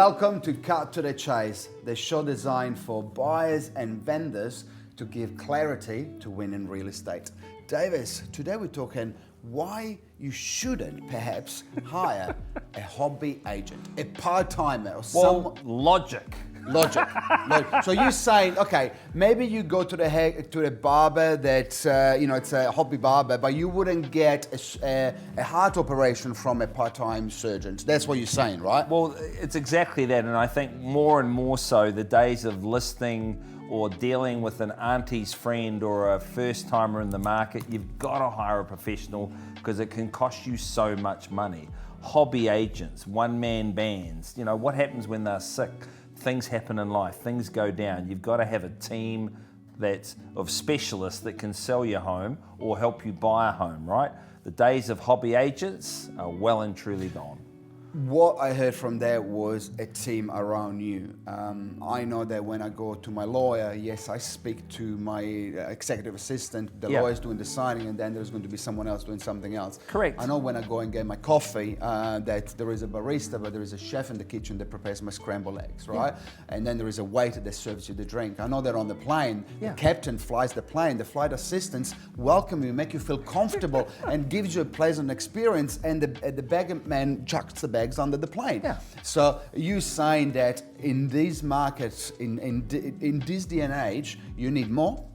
Welcome to Cut to the Chase, the show designed for buyers and vendors to give clarity to win in real estate. Davis, today we're talking why you shouldn't perhaps hire a hobby agent, a part-timer or Well, logic. Logic. So you're saying, okay, maybe you go to the barber that's, it's a hobby barber, but you wouldn't get a heart operation from a part-time surgeon. That's what you're saying, right? Well, it's exactly that, and I think more and more so the days of listing or dealing with an auntie's friend or a first-timer in the market, you've got to hire a professional because it can cost you so much money. Hobby agents, one-man bands, what happens when they're sick? Things happen in life, things go down. You've got to have a team that's of specialists that can sell your home or help you buy a home, right? The days of hobby agents are well and truly gone. What I heard from there was a team around you. I know that when I go to my lawyer, yes, I speak to my executive assistant, the lawyer's doing the signing, and then there's going to be someone else doing something else. Correct. I know when I go and get my coffee that there is a barista, but there is a chef in the kitchen that prepares my scrambled eggs, right? Yeah. And then there is a waiter that serves you the drink. I know that on the plane, the captain flies the plane, the flight assistants welcome you, make you feel comfortable, and gives you a pleasant experience, and the bag man chucks the bags under the plane. Yeah. So you saying that in these markets, in this day and age, you need more?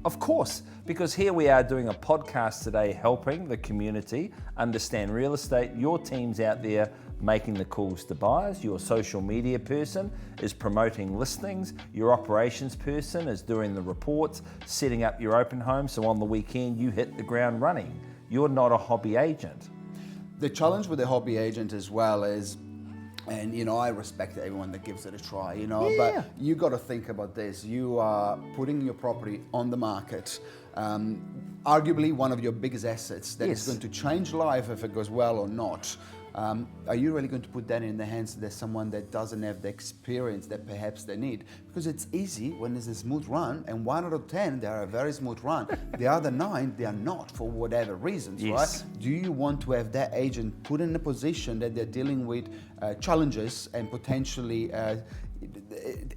Of course, because here we are doing a podcast today helping the community understand real estate. Your team's out there making the calls to buyers. Your social media person is promoting listings. Your operations person is doing the reports, setting up your open home. So on the weekend, you hit the ground running. You're not a hobby agent. The challenge with the hobby agent as well is, and I respect everyone that gives it a try, but you got to think about this. You are putting your property on the market, arguably one of your biggest assets that is going to change life if it goes well or not. Are you really going to put that in the hands of someone that doesn't have the experience that perhaps they need? Because it's easy when there's a smooth run, and 1 out of 10, they are a very smooth run. The other 9, they are not for whatever reasons, right? Do you want to have that agent put in a position that they're dealing with challenges and potentially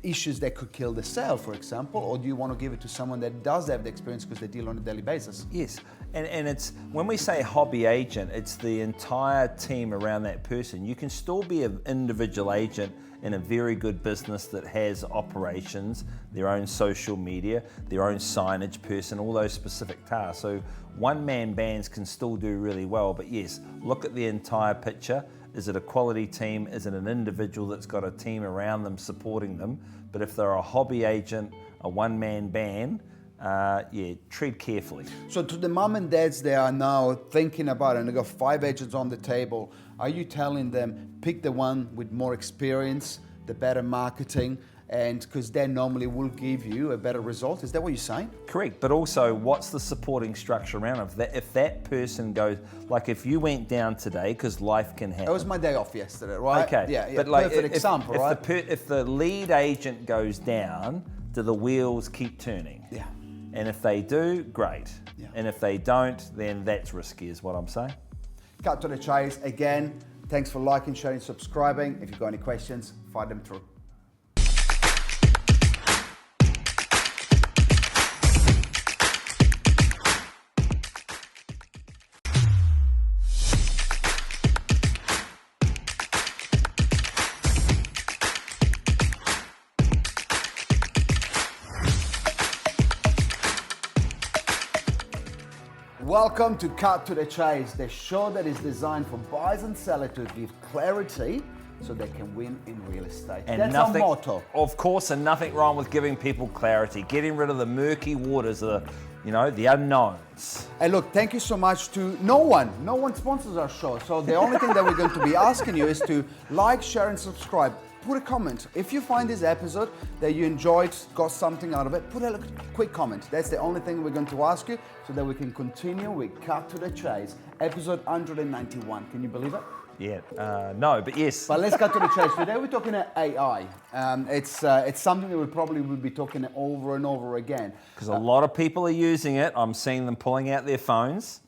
issues that could kill the sale, for example, or do you want to give it to someone that does have the experience because they deal on a daily basis? Yes, and it's when we say hobby agent, it's the entire team around that person. You can still be an individual agent in a very good business that has operations, their own social media, their own signage person, all those specific tasks. So one-man bands can still do really well, but yes, look at the entire picture. Is it a quality team? Is it an individual that's got a team around them supporting them? But if they're a hobby agent, a one-man band, tread carefully. So to the mom and dads, they are now thinking about it, and they got 5 agents on the table. Are you telling them, pick the one with more experience, the better marketing, and because they normally will give you a better result? Is that what you're saying? Correct, but also what's the supporting structure around it? If that person goes, like if you went down today, because life can happen. It was my day off yesterday, right? Okay, yeah, but like perfect example, right? If the lead agent goes down, do the wheels keep turning? Yeah. And if they do, great. Yeah. And if they don't, then that's risky is what I'm saying. Cut to the chase. Again, thanks for liking, sharing, subscribing. If you've got any questions, fire them through. Welcome to Cut to the Chase, the show that is designed for buyers and sellers to give clarity so they can win in real estate. And that's our motto. Of course, and nothing wrong with giving people clarity, getting rid of the murky waters, the unknowns. And look, thank you so much to no one sponsors our show. So the only thing that we're going to be asking you is to like, share, and subscribe. Put a comment. If you find this episode that you enjoyed, got something out of it, put a quick comment. That's the only thing we're going to ask you so that we can continue with Cut to the Chase, episode 191. Can you believe it? Yeah, no, but yes. But let's cut to the chase. Today we're talking about AI. It's something that we probably will be talking over and over again. Because a lot of people are using it. I'm seeing them pulling out their phones.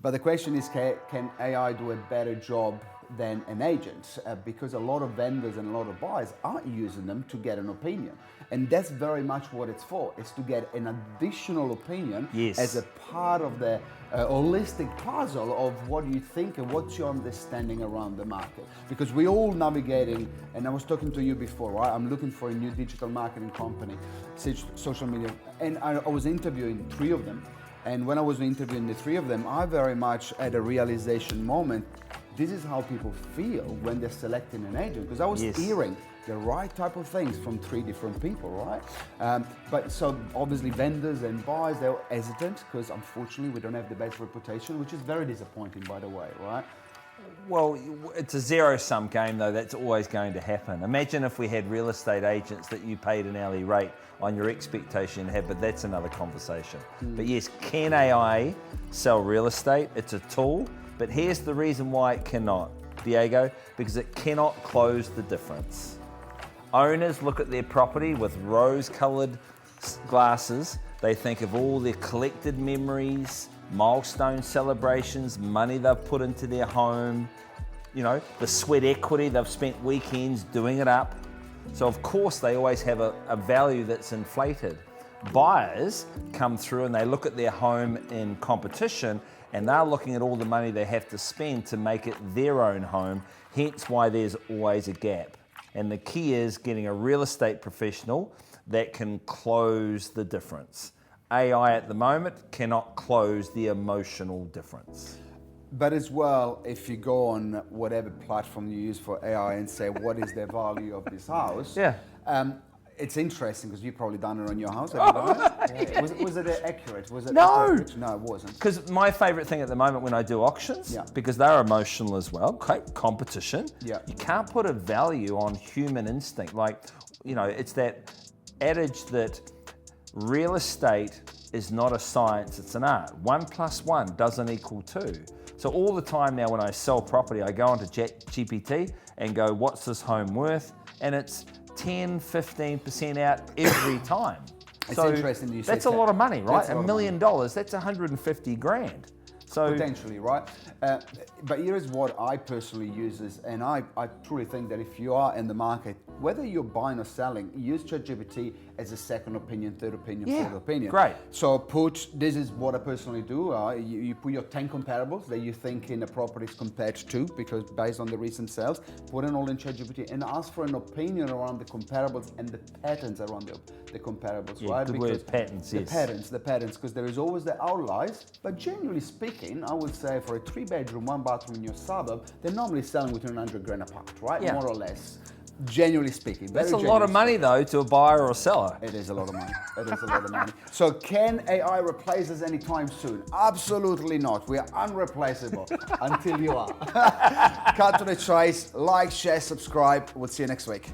But the question is, can AI do a better job than an agent because a lot of vendors and a lot of buyers aren't using them to get an opinion. And that's very much what it's for, is to get an additional opinion as a part of the holistic puzzle of what you think and what's your understanding around the market. Because we're all navigating, and I was talking to you before, right? I'm looking for a new digital marketing company, social media, and I was interviewing 3 of them. And when I was interviewing the 3 of them, I very much had a realization moment. This is how people feel when they're selecting an agent, because I was hearing the right type of things from 3 different people, right? But so obviously vendors and buyers, they're hesitant because unfortunately we don't have the best reputation, which is very disappointing, by the way, right? Well, it's a zero-sum game though, that's always going to happen. Imagine if we had real estate agents that you paid an hourly rate on your expectation to have, but that's another conversation. But yes, can AI sell real estate? It's a tool, but here's the reason why it cannot, Diego, because it cannot close the difference. Owners look at their property with rose-colored glasses. They think of all their collected memories, milestone celebrations, money they've put into their home, you know, the sweat equity, they've spent weekends doing it up. So of course they always have a value that's inflated. Buyers come through and they look at their home in competition and they're looking at all the money they have to spend to make it their own home, hence why there's always a gap. And the key is getting a real estate professional that can close the difference. AI at the moment cannot close the emotional difference. But as well, if you go on whatever platform you use for AI and say, what is the value of this house? It's interesting because you've probably done it on your house. Have you done it? Was it accurate? Was it No. accurate? No, it wasn't. Because my favorite thing at the moment when I do auctions, because they're emotional as well, competition, you can't put a value on human instinct. Like, you know, it's that adage that real estate is not a science, it's an art. 1 + 1 doesn't equal 2. So all the time now when I sell property, I go onto ChatGPT and go, what's this home worth? And it's 10-15% out every time. It's so interesting you say that's a lot of money, right? $1 million, money. that's 150 grand. So potentially, right? But here's what I personally use is, and I truly think that if you are in the market, whether you're buying or selling, use ChatGPT as a second opinion, third opinion, fourth opinion. Great. So this is what I personally do. You put your 10 comparables that you think in a property is compared to, because based on the recent sales, put it all in ChatGPT and ask for an opinion around the comparables and the patterns around the comparables, right? Good because word, patterns, the patterns, because there is always the outliers, but generally speaking, I would say for a 3-bedroom, 1-bathroom in your suburb, they're normally selling within 100 grand apart, right? Yeah. More or less. Generally speaking. That's a lot of money though to a buyer or a seller. It is a lot of money. It is a lot of money. So can AI replace us anytime soon? Absolutely not. We are unreplaceable until you are. Cut to the chase. Like, share, subscribe. We'll see you next week.